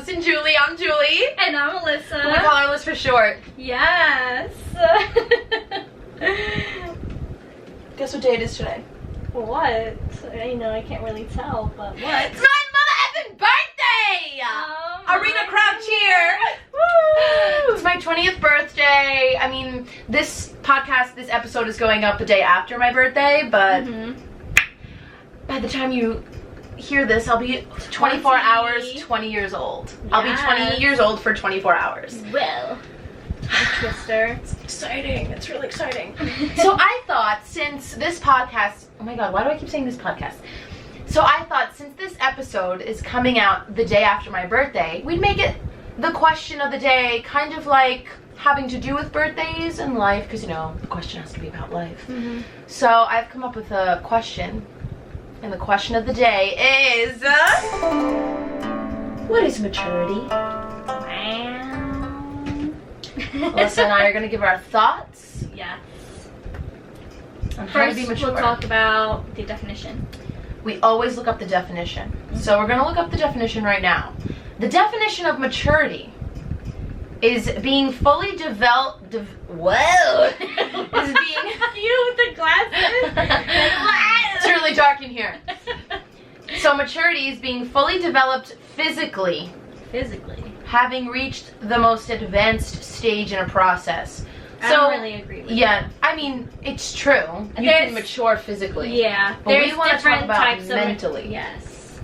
Alice and Julie. I'm Julie. And I'm Alyssa. We call her Alice for short. Yes. Guess what day it is today? What? I can't really tell, but what? It's my mother effing birthday! Arena crowd cheer! Woo! It's my 20th birthday. I mean, this episode is going up the day after my birthday, but by the time you hear this, I'll be 24 hours, 20 years old. Yes. I'll be 20 years old for 24 hours. Well, Twister. It's exciting. It's really exciting. So I thought since this podcast, oh my god, why do I keep saying this podcast? So I thought since this episode is coming out the day after my birthday, we'd make it the question of the day, kind of like having to do with birthdays and life, because the question has to be about life. So I've come up with a question, and the question of the day is, what is maturity? Alyssa and I are going to give our thoughts. Yes. On how to be First, mature. we'll talk about the definition. We always look up the definition. So we're going to look up the definition right now. The definition of maturity is being fully developed. Whoa! Is being You with the glasses. It's really dark in here. So maturity is being fully developed physically, having reached the most advanced stage in a process. I don't really agree with that. I mean, it's true. You can mature physically. Yeah. But we want to talk about types mentally. Yes.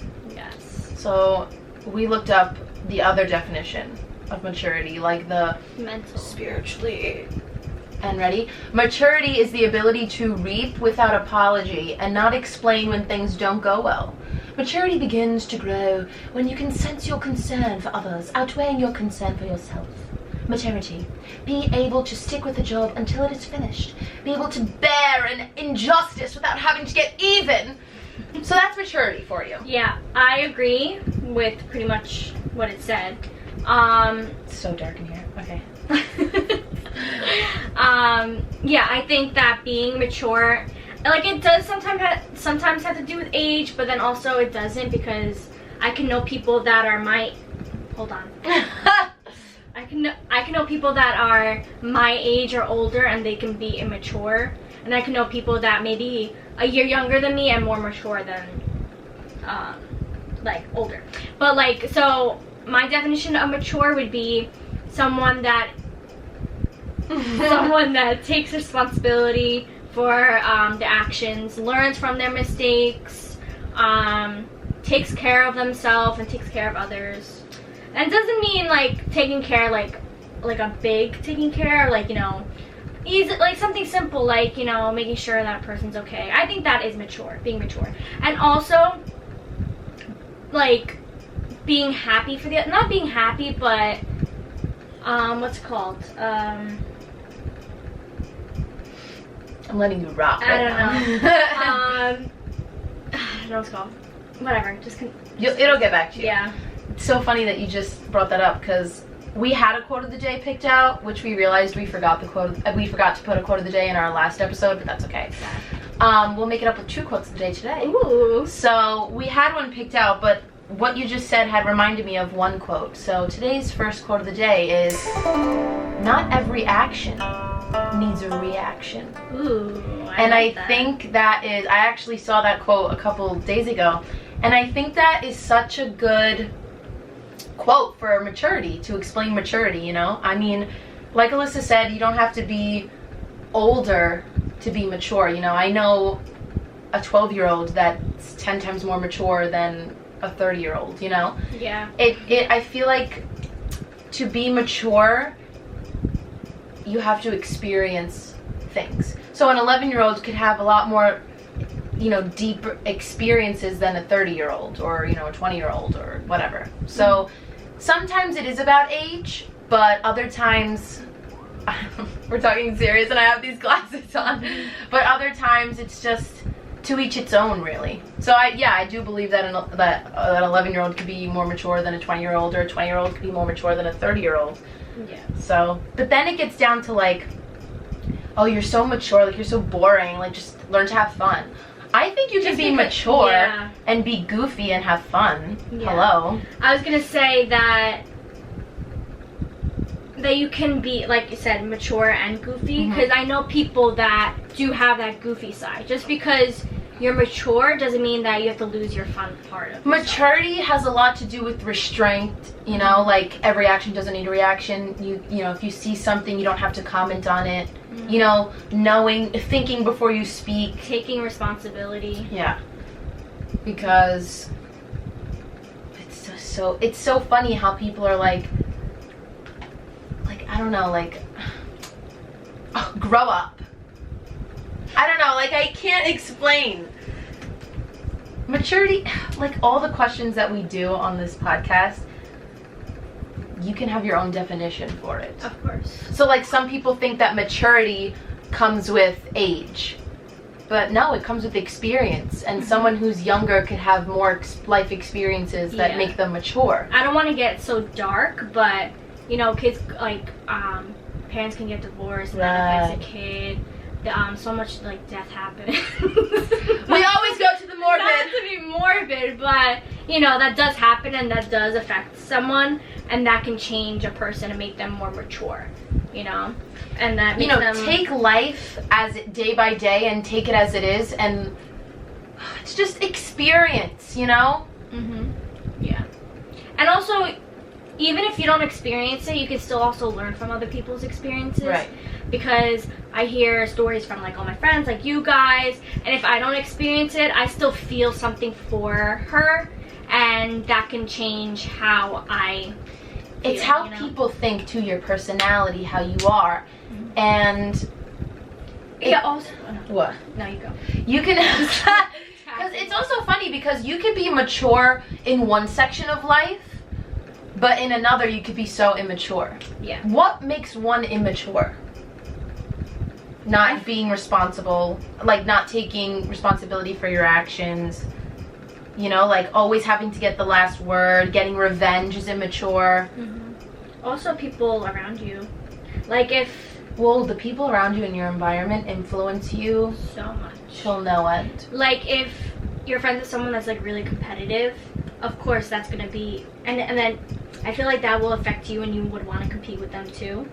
So we looked up the other definition of maturity, like the mental, spiritually. And ready? Maturity is the ability to reap without apology and not explain when things don't go well. Maturity begins to grow when you can sense your concern for others, outweighing your concern for yourself. Maturity. Be able to stick with a job until it is finished. Be able to bear an injustice without having to get even. So that's maturity for you. Yeah, I agree with pretty much what it said. It's so dark in here. Okay. Yeah, I think that being mature, like, it does sometimes have to do with age, but then also it doesn't, because I can know people that are I can know people that are my age or older and they can be immature, and I can know people that may be a year younger than me and more mature than like older. But like, so my definition of mature would be someone that takes responsibility for their actions, learns from their mistakes, takes care of themselves and takes care of others. And it doesn't mean like taking care like a big taking care, like, easy, like something simple, like, making sure that person's okay. I think that is mature, being mature. And also like being happy for not being happy, but what's it called? I'm letting you rock. I don't know. I don't know what it's called. Whatever. It'll get back to you. Yeah. It's so funny that you just brought that up, because we had a quote of the day picked out, which we realized we forgot to put a quote of the day in our last episode, but that's okay. We'll make it up with 2 quotes of the day today. Ooh. So we had one picked out, but what you just said had reminded me of one quote. So today's first quote of the day is, "Not every action needs a reaction." Ooh. I think that is, I actually saw that quote a couple days ago, and I think that is such a good quote for maturity, to explain maturity, I mean, like Alyssa said, you don't have to be older to be mature. I know a 12-year-old that's 10 times more mature than a 30-year-old, Yeah. I feel like to be mature, you have to experience things. So an 11-year-old could have a lot more, deeper experiences than a 30-year-old or, a 20-year-old or whatever. So sometimes it is about age, but other times, we're talking serious and I have these glasses on, but other times it's just to each its own, really. So I do believe that an 11-year-old could be more mature than a 20-year-old, or a 20-year-old could be more mature than a 30-year-old. Yeah. So, but then it gets down to like, oh, you're so mature, like you're so boring, like just learn to have fun. I think you can Just be because- mature yeah. and be goofy and have fun. Yeah. Hello. I was gonna say that you can be, like you said, mature and goofy, because I know people that do have that goofy side. Just because you're mature doesn't mean that you have to lose your fun part of yourself. Maturity has a lot to do with restraint, you know, like every action doesn't need a reaction. You know, if you see something, you don't have to comment on it. You know, thinking before you speak. Taking responsibility. Yeah. Because it's so funny how people are like I don't know, like, oh, grow up. I don't know, like, I can't explain. Maturity, like all the questions that we do on this podcast, you can have your own definition for it. Of course. So, like, some people think that maturity comes with age. But no, it comes with experience. And someone who's younger could have more life experiences that make them mature. I don't want to get so dark, but, you know, kids, like, parents can get divorced, and that affects a kid. So much, like, death happens. We always go to the morbid. Not to be morbid, but, you know, that does happen, and that does affect someone, and that can change a person and make them more mature, you know? And that makes them... take life as it day by day and take it as it is, and it's just experience, you know? Yeah. And also, even if you don't experience it, you can still also learn from other people's experiences. Right. Because I hear stories from, like, all my friends, like you guys, and if I don't experience it, I still feel something for her, and that can change how I feel, it's how you know? people think to your personality, how you are. And Yeah, also... what? No, you go. You can because it's also funny because you could be mature in one section of life, but in another you could be so immature. Yeah. What makes one immature? Not being responsible, like not taking responsibility for your actions. You know, like always having to get the last word, getting revenge is immature. Also, people around you. Like, if... Well, the people around you in your environment influence you So much. till no end. Like, if you're friends with someone that's, like, really competitive, of course that's gonna be... And then I feel like that will affect you, and you would want to compete with them, too.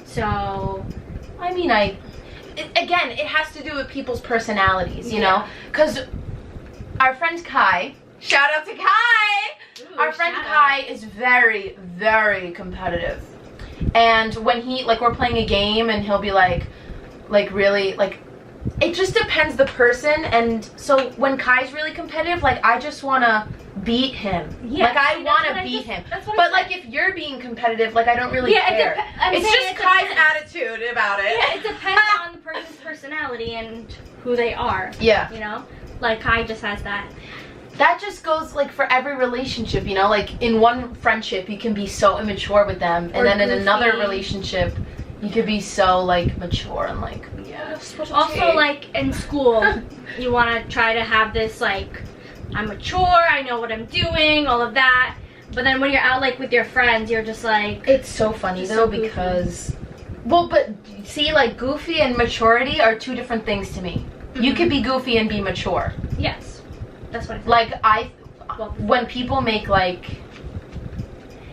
So... I mean, again, it has to do with people's personalities, you know? Because our friend Kai, shout out to Kai! Ooh, Our friend shout Kai is very, very competitive. And when we're playing a game and he'll be like really, like, it just depends the person. And so when Kai's really competitive, like, I just want to beat him. Yeah, like, I see, want that's to what beat him. That's what But, I like, if you're being competitive, like, I don't really care. It's saying just it Kai's depends. attitude about it. Yeah, it depends on the person's personality and who they are. Yeah. You know? Like, Kai just has that. That just goes, like, for every relationship, you know? Like, in one friendship, you can be so immature with them. And Or then in goofy. another relationship, you could be so, like, mature and, like... Yeah. Also, like, in school, you want to try to have this, like, I'm mature, I know what I'm doing, all of that. But then when you're out, like, with your friends, you're just, like... It's so funny, Just though, so goofy. because... Well, but, see, like, goofy and maturity are two different things to me. You could be goofy and be mature. Yes. That's what I said. Like, when people make, like...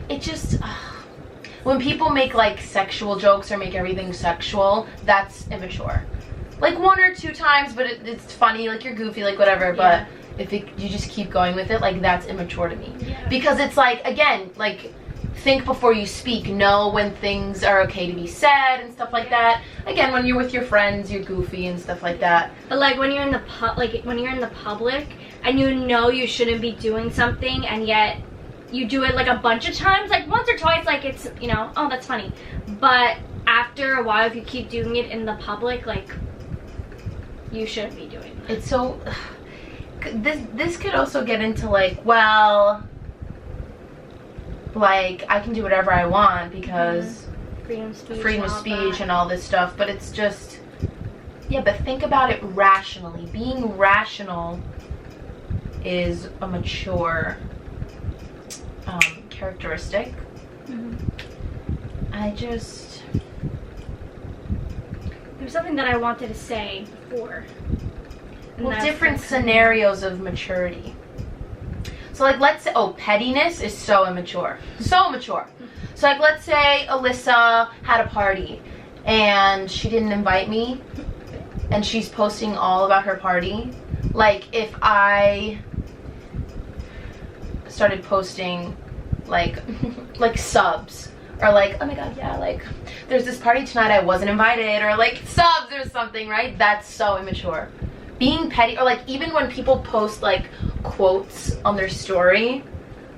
It just... when people make, like, sexual jokes or make everything sexual, that's immature. Like, 1 or 2 times, but it's funny, like, you're goofy, like, whatever, but if you just keep going with it, like, that's immature to me. Yeah. Because it's like, again, like, think before you speak, know when things are okay to be said and stuff like that. Again, when you're with your friends, you're goofy and stuff like that. But, like, when you're in the public and you know you shouldn't be doing something, and yet you do it, like, a bunch of times, like, once or twice, like, it's, you know, oh, that's funny. But after a while, if you keep doing it in the public, like, you shouldn't be doing that. It's so... This could also get into, like, well... Like, I can do whatever I want because... Freedom of speech. Freedom of speech and all this stuff, but it's just... Yeah, but think about it rationally. Being rational is a mature characteristic. I just... There's something that I wanted to say before. And Well, that's different like- scenarios of maturity. So like let's say, pettiness is so immature. So immature. So like let's say Alyssa had a party and she didn't invite me and she's posting all about her party. Like if I started posting like like subs or like, oh my god, yeah, like there's this party tonight I wasn't invited, or like subs or something, right? That's so immature. Being petty, or like even when people post like quotes on their story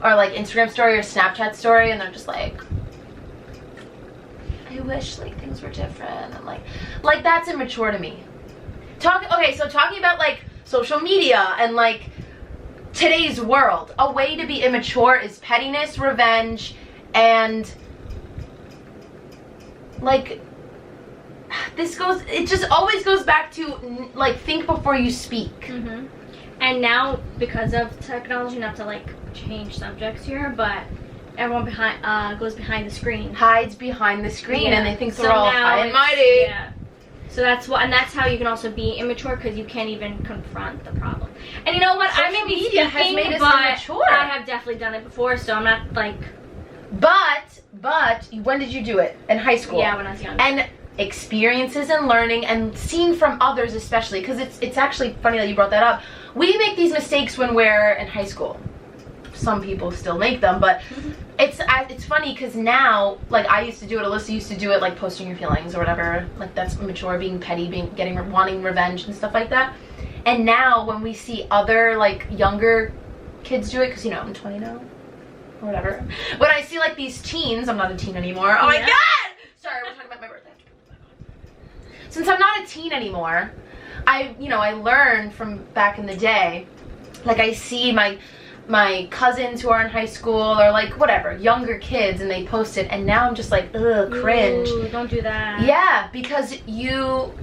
or like Instagram story or Snapchat story and they're just like, I wish like things were different, and like that's immature to me. So talking about like social media and like today's world, a way to be immature is pettiness, revenge, and like it just always goes back to like think before you speak. Mm-hmm. And now because of technology, not to like change subjects here, but everyone goes behind the screen, Hides behind the screen, and they think they're all now high and mighty. Yeah. So that's how you can also be immature, because you can't even confront the problem. And you know what? I may Social be media has speaking, made us but immature. I have definitely done it before, so I'm not like. But when did you do it? In high school? Yeah, when I was young. And experiences and learning and seeing from others, especially because it's actually funny that you brought that up. We make these mistakes when we're in high school. Some people still make them, but it's funny because now, like I used to do it, Alyssa used to do it, like posting your feelings or whatever. Like that's immature, being petty, wanting revenge and stuff like that. And now when we see other like younger kids do it, because I'm 20 now or whatever. When I see like these teens, I'm not a teen anymore. Oh my god! Sorry, we're talking about my birthday. Since I'm not a teen anymore, I learned from back in the day. Like I see my cousins who are in high school or like whatever, younger kids, and they post it, and now I'm just like, ugh, cringe. Ooh, don't do that. Yeah, because you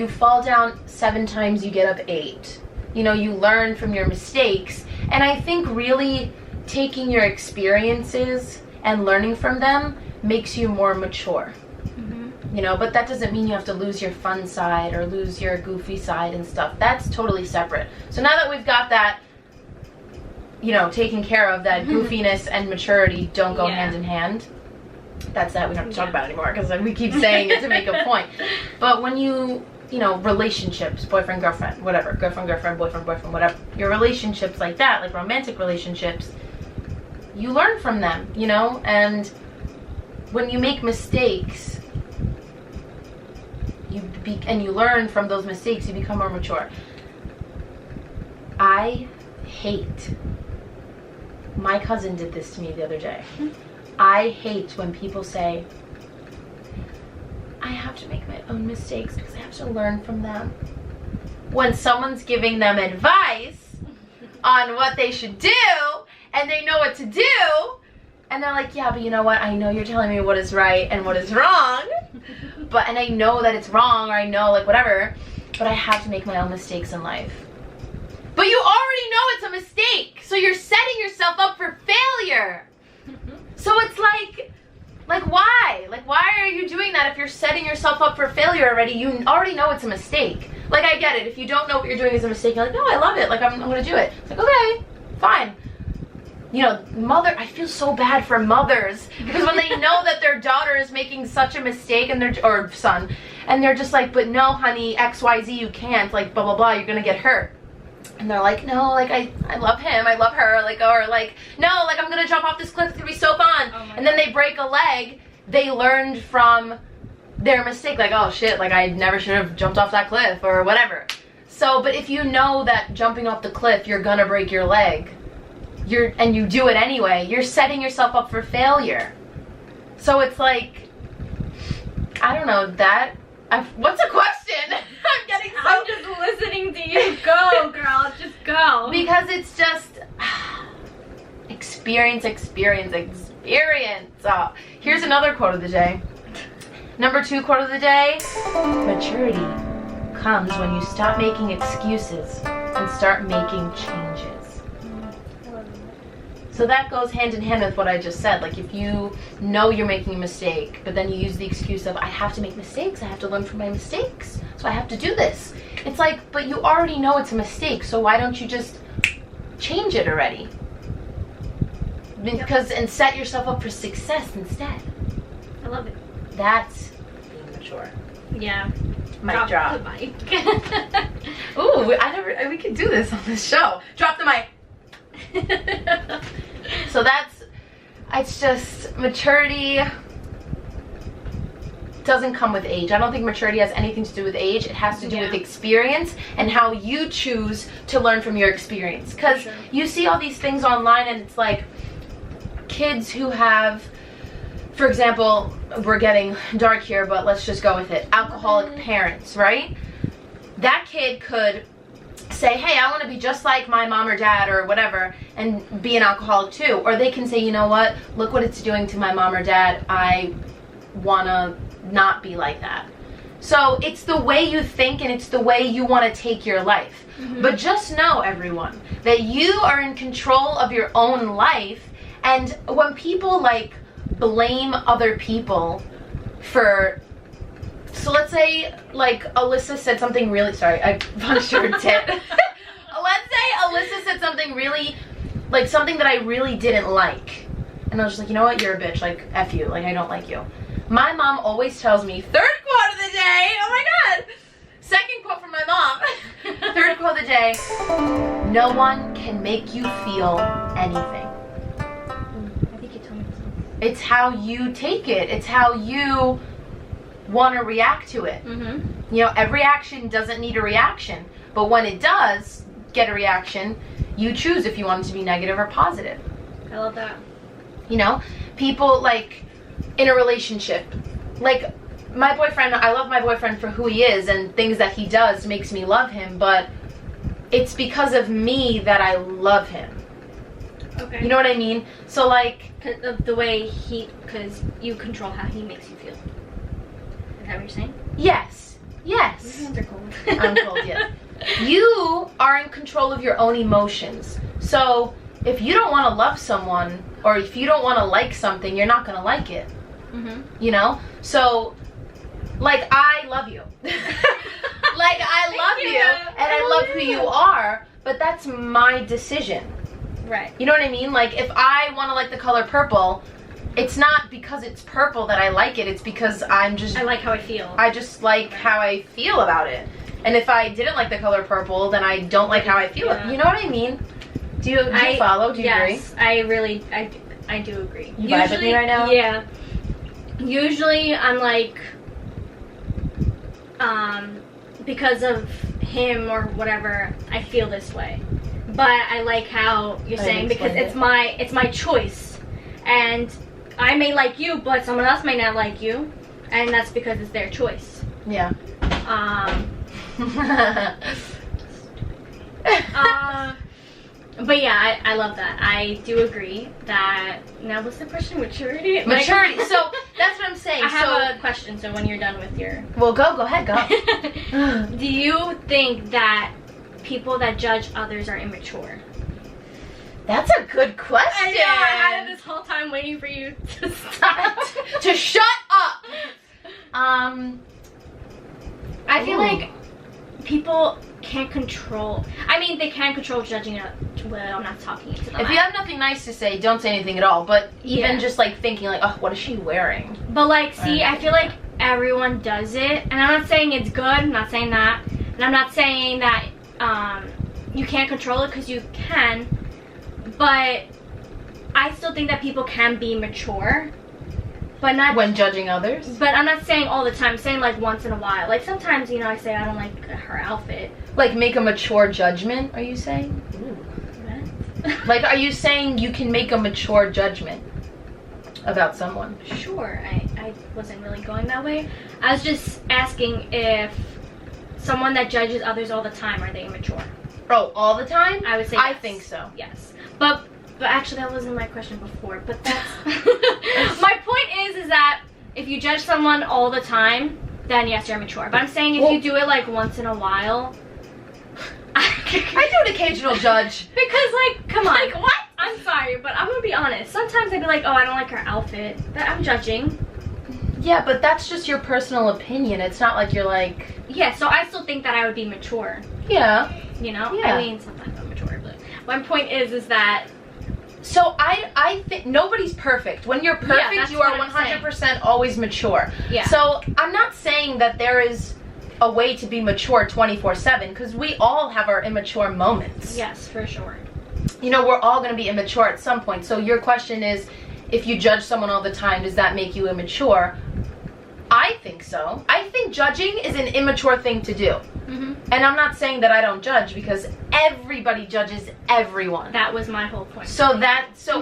fall down 7 times, you get up 8. You learn from your mistakes, and I think really taking your experiences and learning from them makes you more mature. But that doesn't mean you have to lose your fun side or lose your goofy side and stuff. That's totally separate. So now that we've got that, taken care of, that goofiness and maturity don't go hand in hand. That's that. We don't have to talk about it anymore because we keep saying it to make a point. But when relationships, boyfriend, girlfriend, whatever, girlfriend, boyfriend, whatever, your relationships like that, like romantic relationships, you learn from them, and when you make mistakes, and you learn from those mistakes, you become more mature. I hate, my cousin did this to me the other day. I hate when people say, I have to make my own mistakes because I have to learn from them. When someone's giving them advice on what they should do, and they know what to do, and they're like, yeah, but you know what? I know you're telling me what is right and what is wrong, and I know that it's wrong, or I know, like, whatever, but I have to make my own mistakes in life. But you already know it's a mistake, so you're setting yourself up for failure. So it's like why? Like, why are you doing that if you're setting yourself up for failure already? You already know it's a mistake. Like, I get it. If you don't know what you're doing is a mistake, you're like, no, I love it. Like, I'm going to do it. It's like, okay, fine. I feel so bad for mothers because when they know that their daughter is making such a mistake or son, and they're just like, but no, honey, XYZ, you can't, like, blah, blah, blah, you're going to get hurt. And they're like, no, like, I love him, I love her, like, or like, no, like, I'm gonna jump off this cliff, it's gonna be so fun. And then they break a leg. They learned from their mistake, like, oh shit, like, I never should have jumped off that cliff, or whatever. So, but if you know that jumping off the cliff, you're gonna break your leg, and you do it anyway, you're setting yourself up for failure. So it's like, I don't know, what's the question? I'm just listening to you. Go, girl. Just go. Because it's just experience. Here's another quote of the day. Number 2 quote of the day. Maturity comes when you stop making excuses and start making changes. So that goes hand in hand with what I just said. Like, if you know you're making a mistake, but then you use the excuse of, I have to make mistakes, I have to learn from my mistakes, so I have to do this. It's like, but you already know it's a mistake, so why don't you just change it already? Because, and set yourself up for success instead. I love it. That's being mature. Yeah. Mic drop. The mic. Ooh, we could do this on this show. Drop the mic. So it's just, maturity doesn't come with age. I don't think maturity has anything to do with age. It has to do with experience and how you choose to learn from your experience. Because you see all these things online, and it's like kids who have, for example, we're getting dark here, but let's just go with it, alcoholic parents, right? That kid could say, hey, I want to be just like my mom or dad or whatever, and be an alcoholic too. Or they can say, you know what, look what it's doing to my mom or dad, I want to not be like that. So it's the way you think, and it's the way you want to take your life. But just know, everyone, that you are in control of your own life. And when people like blame other people for, so let's say like Alyssa said something really, sorry, I punched her tit. Let's say Alyssa said something really, like something that I really didn't like, and I was just like, you know what, you're a bitch, like F you, like I don't like you. My mom always tells me, third quote of the day, oh my god, second quote from my mom, third quote of the day, no one can make you feel anything. It's how you take it. It's how you want to react to it. You know, every action doesn't need a reaction. But when it does get a reaction, you choose if you want it to be negative or positive. I love that. You know, people like in a relationship, like my boyfriend, I love my boyfriend for who he is, and things that he does makes me love him, but it's because of me that I love him. Okay. You know what I mean? So like, of the way because you control how he makes you feel. Is that what you're saying? Yes. Yes. Your hands are cold. I'm cold, yes. You are in control of your own emotions. So if you don't want to love someone, or if you don't want to like something, you're not going to like it. You know? So, like, I love you. Like, I love you, and I love who you are, but that's my decision. Right. You know what I mean? Like, if I want to like the color purple, it's not because it's purple that I like it. It's because I like how I feel. I just like how I feel about it. And if I didn't like the color purple, then I don't like how I feel. Yeah. You know what I mean? Do you follow? Do you agree? Yes, I really, I do agree. You vibe with me right now? Yeah. Usually I'm like, because of him or whatever, I feel this way. But I like how you're saying, because it's my choice, and I may like you, but someone else may not like you, and that's because it's their choice. Yeah. But yeah, I love that. I do agree that. Now, what's the question? Maturity. Maturity. So that's what I'm saying. I have a question. So when you're done with your, well, go ahead, go. Do you think that people that judge others are immature? That's a good question. I know, I had this whole time waiting for you to stop. To shut up. I feel like people can't control. I mean, they can control judging it. Well, I'm not talking to them. If you have nothing nice to say, don't say anything at all. But even just like thinking like, oh, what is she wearing? But like, see, I feel like everyone does it, and I'm not saying it's good. I'm not saying that, and I'm not saying that you can't control it, because you can. But I still think that people can be mature, but not when judging others. But I'm not saying all the time. I'm saying like once in a while. Like sometimes, you know, I say I don't like her outfit. Like make a mature judgment, are you saying? Ooh. What? Like, are you saying you can make a mature judgment about someone? Sure. I wasn't really going that way. I was just asking if someone that judges others all the time, are they immature? Oh, all the time? I would say yes. I think so. Yes. But actually that wasn't my question before. But that's my point is that if you judge someone all the time, then yes, you're immature. But I'm saying if you do it like once in a while. I do an occasional judge. Because like, come on. Like what? I'm sorry, but I'm like, oh, I don't like her outfit, that I'm judging. Yeah, but that's just your personal opinion. It's not like you're like... Yeah, so I still think that I would be mature. Yeah. You know? Yeah. I mean, sometimes I'm mature, but my point is that... So I think nobody's perfect. When you're perfect, that's you are what I'm 100% always mature. Yeah. So I'm not saying that there is a way to be mature 24/7, because we all have our immature moments. Yes, for sure. You know, we're all going to be immature at some point. So your question is, if you judge someone all the time, does that make you immature? I think so. I think judging is an immature thing to do. Mm-hmm. And I'm not saying that I don't judge, because everybody judges everyone. That was my whole point. So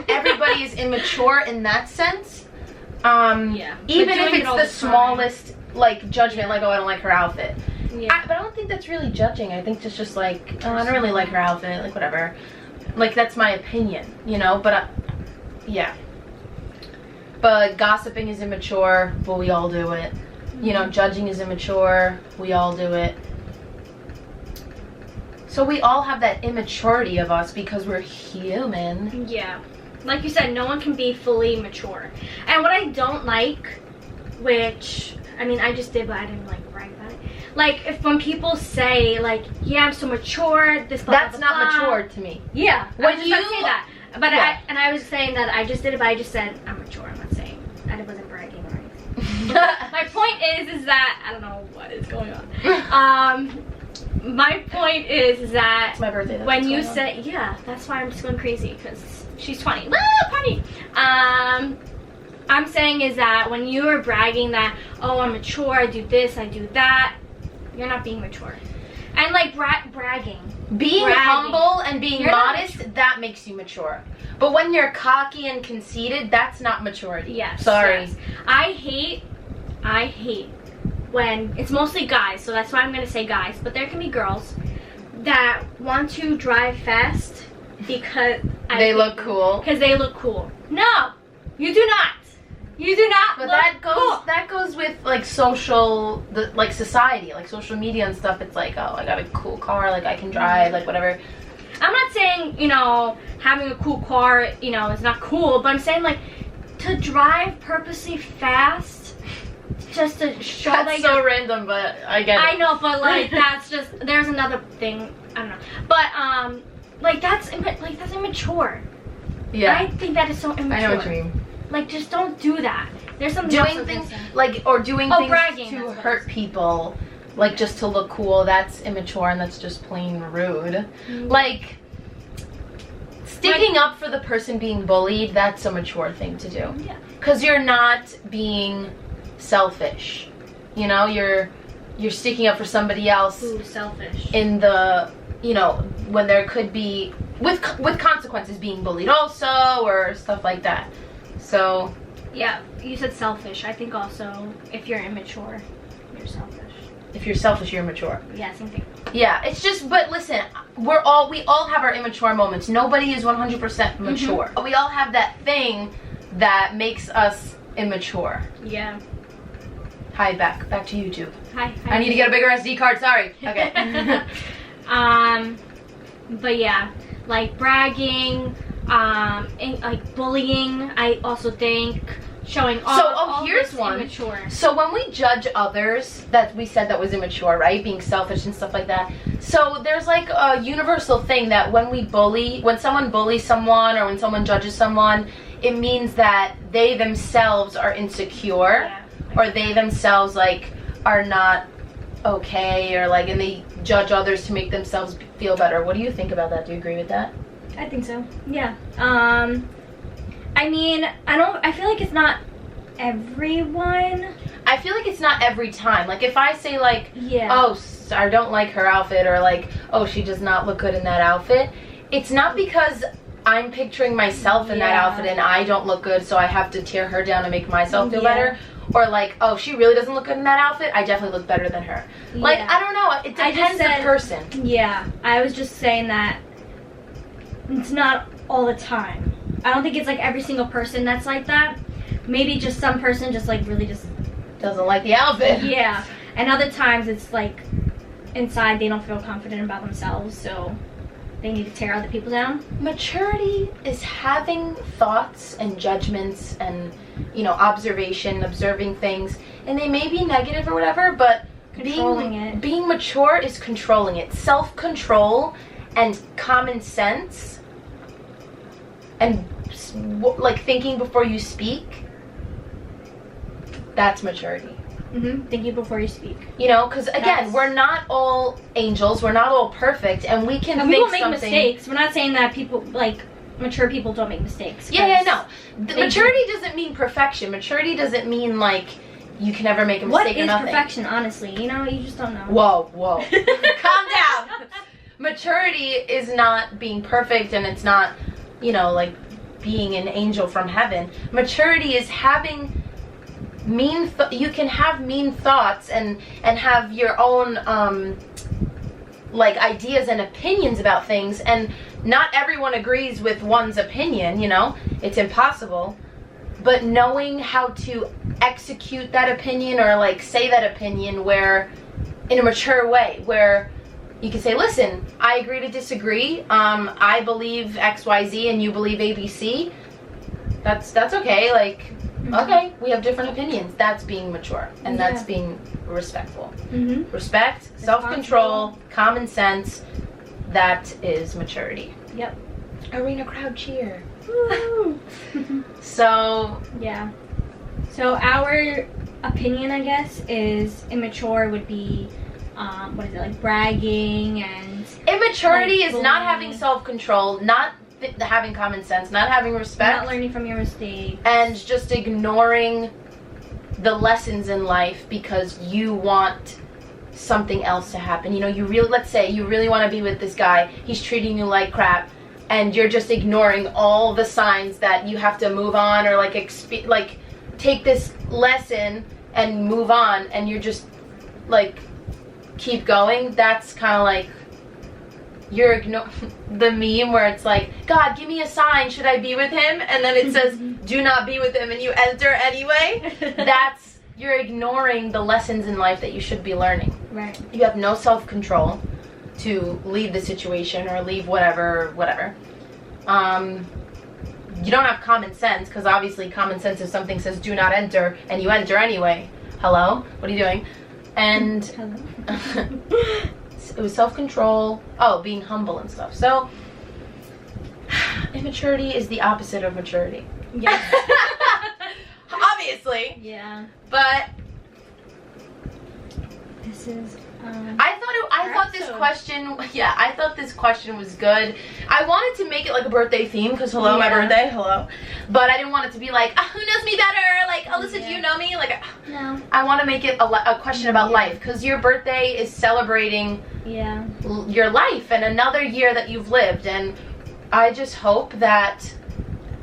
everybody is immature in that sense. Yeah. Even But if doing it it's all the the time. smallest like judgment, like, oh, I don't like her outfit. Yeah. But I don't think that's really judging. I think it's just like, oh, I don't really like her outfit, like whatever. Like, that's my opinion, you know. But yeah. But gossiping is immature, but we all do it. You know, judging is immature, we all do it. So we all have that immaturity of us because we're human. Yeah. Like you said, no one can be fully mature. And what I don't like, which, I mean, I just did, but I didn't, like, brag about it. Like, if when people say, like, yeah, I'm so mature, this, blah, That's blah, blah, not blah. mature to me. Yeah. When I was just about to you- say that. But Yeah. I was saying that I just did it, but I just said I'm mature. I'm not saying. I wasn't bragging or anything. My point is that, I don't know what is going on. My point is that It's my birthday. That's when what's you going on. say, yeah, that's why I'm just going crazy, because she's 20. Woo, party! I'm saying is that when you are bragging that, oh, I'm mature, I do this, I do that, you're not being mature. And like bragging. Being bragging. humble and being You're not modest, that makes you mature. But when you're cocky and conceited, that's not maturity. Yes. Sorry. Yes. I hate when it's mostly guys, so that's why I'm gonna say guys, but there can be girls that want to drive fast because They look cool. Because they look cool. No, you do not. You do not. But look that goes with like like society, like social media and stuff. It's like, oh, I got a cool car, like I can drive, like whatever. I'm not saying, you know, having a cool car, you know, is not cool, but I'm saying like to drive purposely fast just to show that That's you're so random, but I get it. I know, but like that's just there's another thing. I don't know, but like that's immature. Yeah. I think that is so immature. I know what you mean. Like, just don't do that. There's something Doing else things against it. like doing Oh, things bragging, to that's what hurt people, like just to look cool. That's immature and that's just plain rude. Like sticking up for the person being bullied. That's a mature thing to do. Yeah. Because you're not being selfish. You know, you're sticking up for somebody else. Ooh, selfish. In the, you know, when there could be with consequences being bullied also, or stuff like that. So Yeah, you said selfish. I think also if you're immature, you're selfish. if you're selfish, you're immature. Yeah, same thing. Yeah, it's just, but listen, we all have our immature moments. Nobody is 100% mature. We all have that thing that makes us immature. Yeah. Hi, back to YouTube. Hi. I need to get a bigger SD card. Sorry. Okay. But yeah, like bragging, and like bullying. I also think showing off. all here's this one. Immature. So when we judge others, that we said that was immature, right? Being selfish and stuff like that. So there's like a universal thing that when someone bullies someone or when someone judges someone, it means that they themselves are insecure, Yeah. or they themselves like are not okay, or like, and they judge others to make themselves feel better. What do you think about that? Do you agree with that? I think so. Yeah. I mean, I feel like it's not everyone. I feel like it's not every time. Like if I say like, Yeah. oh, I don't like her outfit, or like, oh, she does not look good in that outfit, it's not because I'm picturing myself in that Yeah. outfit and I don't look good, so I have to tear her down to make myself feel Yeah. better. Or like, oh, she really doesn't look good in that outfit, I definitely look better than her. Like, Yeah. I don't know, it I just depends said- the person. Yeah, I was just saying that it's not all the time. I don't think it's like every single person that's like that. Maybe just some person just like really just Doesn't like the outfit. yeah. And other times it's like inside they don't feel confident about themselves, so they need to tear other people down? Maturity is having thoughts and judgments and, observing things, and they may be negative or whatever, but being mature is controlling it. Self-control and common sense and thinking before you speak, that's maturity. Thinking before you speak. Because again, we're not all angels, we're not all perfect, and we can we will make mistakes. We're not saying that people, mature people don't make mistakes. No. Maturity doesn't mean perfection. Maturity doesn't mean, you can never make a mistake or nothing. What is perfection, honestly? You just don't know. Whoa. Calm down. Maturity is not being perfect, and it's not, being an angel from heaven. Maturity is having you can have mean thoughts and have your own ideas and opinions about things, and not everyone agrees with one's opinion. It's impossible, but knowing how to execute that opinion or say that opinion where in a mature way where you can say, listen, I agree to disagree, I believe XYZ and you believe ABC. That's okay. Okay, we have different opinions. That's being mature, and that's being respectful. Respect, self-control, common sense. That is maturity. Yep. Arena crowd cheer. Woo. So So our opinion, I guess, is immature would be, bragging and. Immaturity is not having self-control, not having common sense, not having respect, not learning from your mistakes, and just ignoring the lessons in life because you want something else to happen. Let's say you really want to be with this guy, he's treating you like crap, and you're just ignoring all the signs that you have to move on or take this lesson and move on, and you're just keep going. That's kind of you're ignoring the meme where it's God, give me a sign, should I be with him? And then it says, do not be with him, and you enter anyway. You're ignoring the lessons in life that you should be learning. Right. You have no self-control to leave the situation or leave whatever. You don't have common sense, because obviously common sense if something says do not enter, and you enter anyway. Hello? What are you doing? And it was self-control. Oh, being humble and stuff. So, immaturity is the opposite of maturity. Yes. Obviously. Yeah. But this is. I thought this question was good. I wanted to make it a birthday theme because my birthday, hello. But I didn't want it to be who knows me better? Alyssa, do you know me? No. I want to make it a question about life, because your birthday is celebrating your life and another year that you've lived, and I just hope that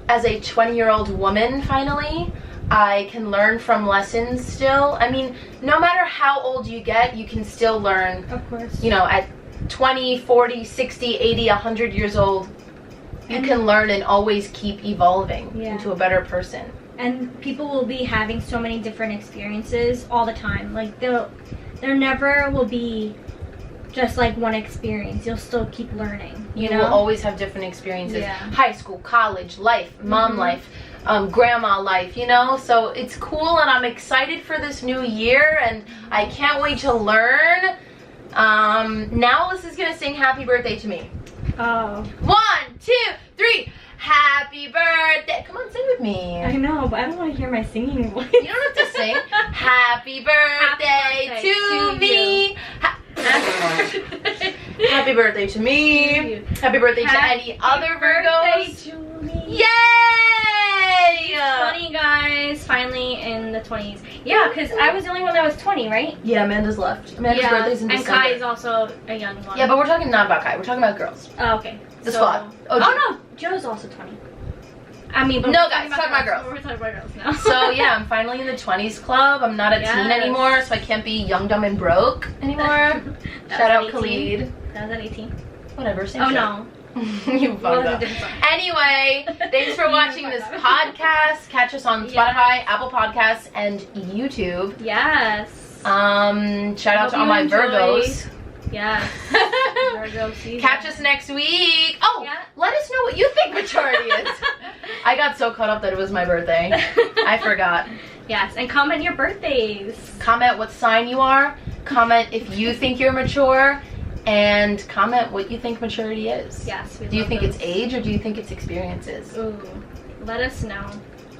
as a 20-year-old woman, finally, I can learn from lessons still. I mean, no matter how old you get, you can still learn. Of course. At 20, 40, 60, 80, 100 years old, you can learn and always keep evolving into a better person. And people will be having so many different experiences all the time. There never will be just one experience. You'll still keep learning. You will always have different experiences. Yeah. High school, college, life, mom life. Grandma life, so it's cool, and I'm excited for this new year, and I can't wait to learn. Now Alyssa's gonna sing happy birthday to me. Oh. 1, 2, 3. Happy birthday. Come on, sing with me. I know, but I don't want to hear my singing voice. You don't have to sing. Happy birthday to me. Happy birthday to me. Happy birthday to any other Virgos. Yay! 20 guys, finally in the 20s. Yeah, because I was the only one that was 20, right? Yeah, Amanda's left. Amanda's birthday's in December. And Kai is also a young one. Yeah, but we're talking not about Kai. We're talking about girls. Oh, okay. The squad. Oh, no. Joe's also 20. I mean, but no, guys, talking about girls. We're talking about girls now. So, yeah, I'm finally in the 20s club. I'm not a teen anymore, so I can't be young, dumb, and broke anymore. Shout out Khalid. That was at 18. Whatever, same Oh, shit. no. You fucked up. Anyway, thanks for watching this podcast. Catch us on Spotify, Apple Podcasts, and YouTube. Yes. Shout out to all my Virgos. Yes. Virgo season. Catch us next week. Oh, Yeah. let us know what you think maturity is. I got so caught up that it was my birthday. I forgot. Yes, and comment your birthdays. Comment what sign you are. Comment if you think you're mature. And comment what you think maturity is. Yes. Do you think it's age or do you think it's experiences? Ooh, let us know.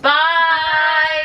Bye!